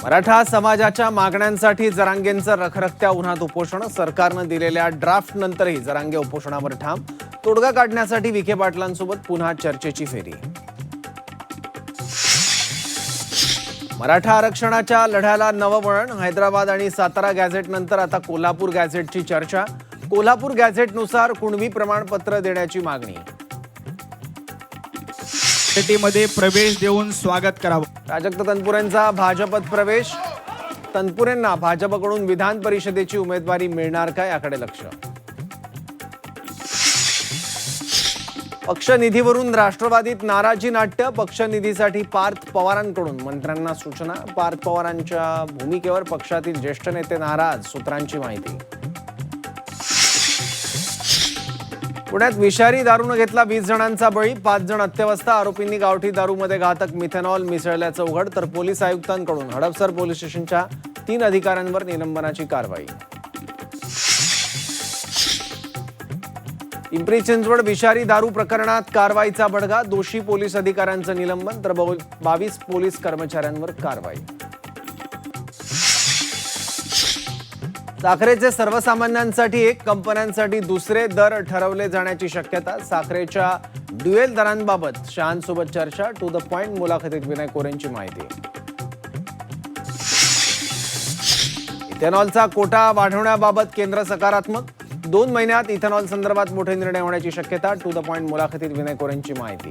मराठा समाजाच्या मागण्यांसाठी जरांगेंचं रखरखत्या उन्हात उपोषण. सरकारनं दिलेल्या ड्राफ्ट नंतरही जरांगे उपोषणावर ठाम. तोडगा काढण्यासाठी विखे पाटलांसोबत पुन्हा चर्चेची फेरी. मराठा आरक्षणाच्या लढ्याला नवं वळण. हैदराबाद आणि सातारा गॅझेट नंतर आता कोल्हापूर गॅझेटची चर्चा. कोल्हापूर गॅझेटनुसार कुणबी प्रमाणपत्र देण्याची मागणी. मध्ये प्रवेश देऊन स्वागत करावं. प्राजक्त तनपुरेंचा भाजपत प्रवेश. तनपुरेंना भाजपकडून विधान परिषदेची उमेदवारी मिळणार का याकडे लक्ष. पक्षनिधीवरून राष्ट्रवादीत नाराजी नाट्य. पक्षनिधीसाठी पार्थ पवारांकडून मंत्र्यांना सूचना. पार्थ पवारांच्या भूमिकेवर पक्षातील ज्येष्ठ नेते नाराज. सूत्रांची माहिती. पुण्यात विषारी दारूनं घेतला 20 जणांचा बळी. 5 जण अत्यवस्था. आरोपींनी गावठी दारूमध्ये घातक मिथेनॉल मिसळल्याचं उघड. तर पोलीस आयुक्तांकडून हडपसर पोलीस स्टेशनच्या 3 अधिकाऱ्यांवर निलंबनाची कारवाई. पिंपरी चिंचवड विषारी दारू प्रकरणात कारवाईचा बडगा. दोषी पोलीस अधिकाऱ्यांचं निलंबन तर 22 पोलीस कर्मचाऱ्यांवर कारवाई. साखरेचे सर्वसामान्यांसाठी एक, कंपन्यांसाठी दुसरे दर ठरवले जाण्याची शक्यता. साखरेच्या ड्युएल दरांबाबत शहांसोबत चर्चा. टू द पॉइंट मुलाखतीत विनय कोरेंची माहिती. इथेनॉलचा कोटा वाढवण्याबाबत केंद्र सकारात्मक. 2 महिन्यात इथेनॉल संदर्भात मोठे निर्णय होण्याची शक्यता. टू द पॉइंट मुलाखतीत विनय कोरेंची माहिती.